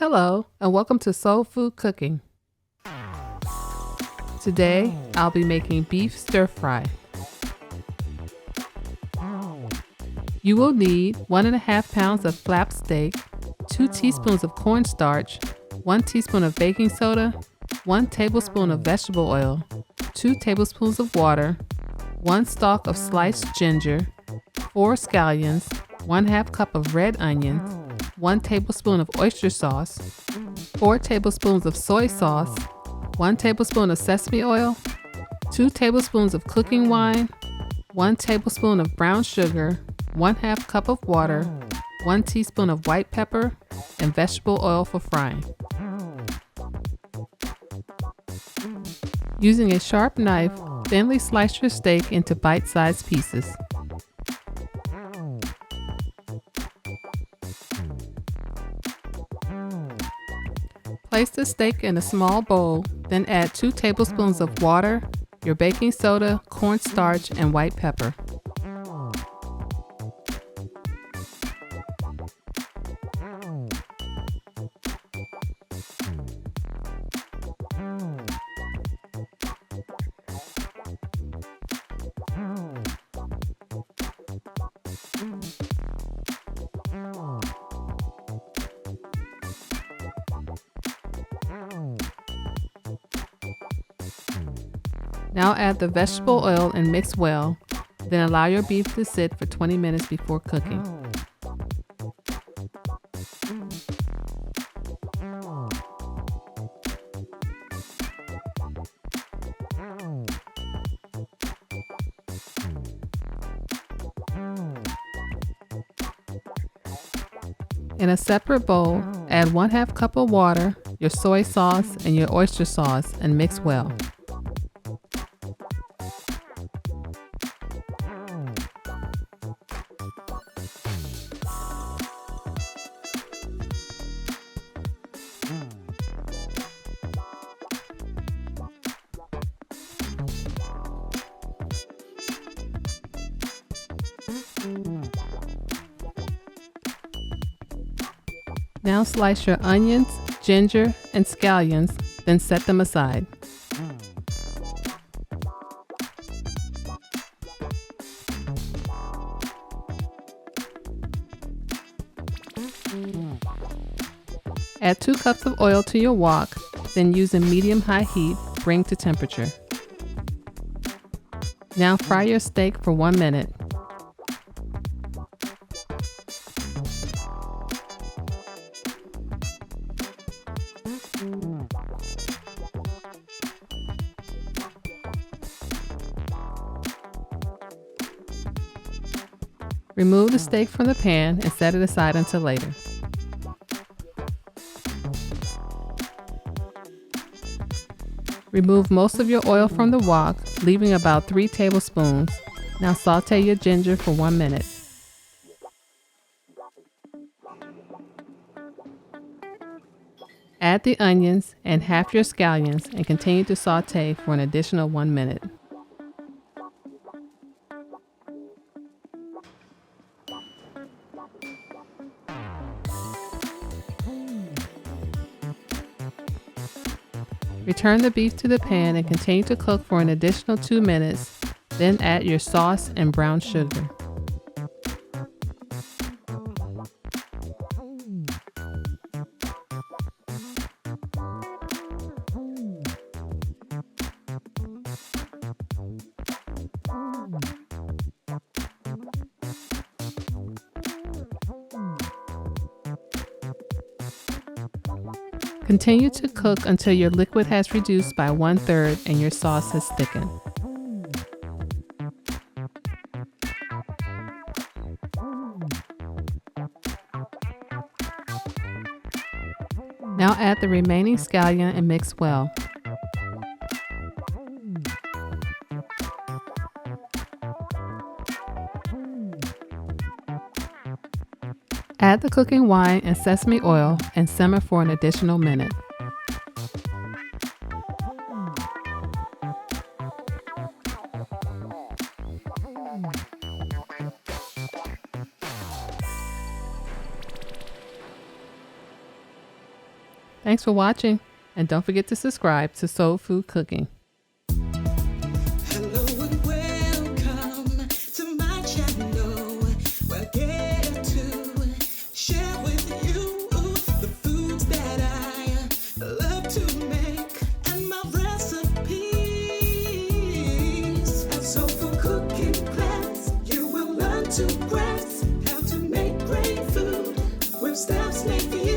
Hello, and welcome to Soul Food Cooking. Today, I'll be making beef stir fry. You will need 1.5 pounds of flap steak, 2 teaspoons of cornstarch, 1 teaspoon of baking soda, 1 tablespoon of vegetable oil, 2 tablespoons of water, 1 stalk of sliced ginger, 4 scallions, 1/2 cup of red onions, 1 tablespoon of oyster sauce, 4 tablespoons of soy sauce, 1 tablespoon of sesame oil, 2 tablespoons of cooking wine, 1 tablespoon of brown sugar, 1/2 cup of water, 1 teaspoon of white pepper, and vegetable oil for frying. Using a sharp knife, thinly slice your steak into bite-sized pieces. Place the steak in a small bowl, then add 2 tablespoons of water, your baking soda, cornstarch, and white pepper. Now add the vegetable oil and mix well, then allow your beef to sit for 20 minutes before cooking. In a separate bowl, add 1/2 cup of water, your soy sauce, and your oyster sauce, and mix well. Now slice your onions, ginger, and scallions, then set them aside. Add 2 cups of oil to your wok, then using medium-high heat, bring to temperature. Now fry your steak for 1 minute. Remove the steak from the pan and set it aside until later. Remove most of your oil from the wok, leaving about 3 tablespoons. Now saute your ginger for 1 minute. Add the onions and half your scallions and continue to saute for an additional 1 minute. Return the beef to the pan and continue to cook for an additional 2 minutes, then add your sauce and brown sugar. Continue to cook until your liquid has reduced by 1/3 and your sauce has thickened. Now add the remaining scallion and mix well. Add the cooking wine and sesame oil and simmer for an additional minute. Thanks for watching, and don't forget to subscribe to Soul Food Cooking. Hello and welcome to my channel. Where I get to share with you the foods that I love to make and my recipes. And so for cooking class, you will learn to grasp how to make great food with steps made for you.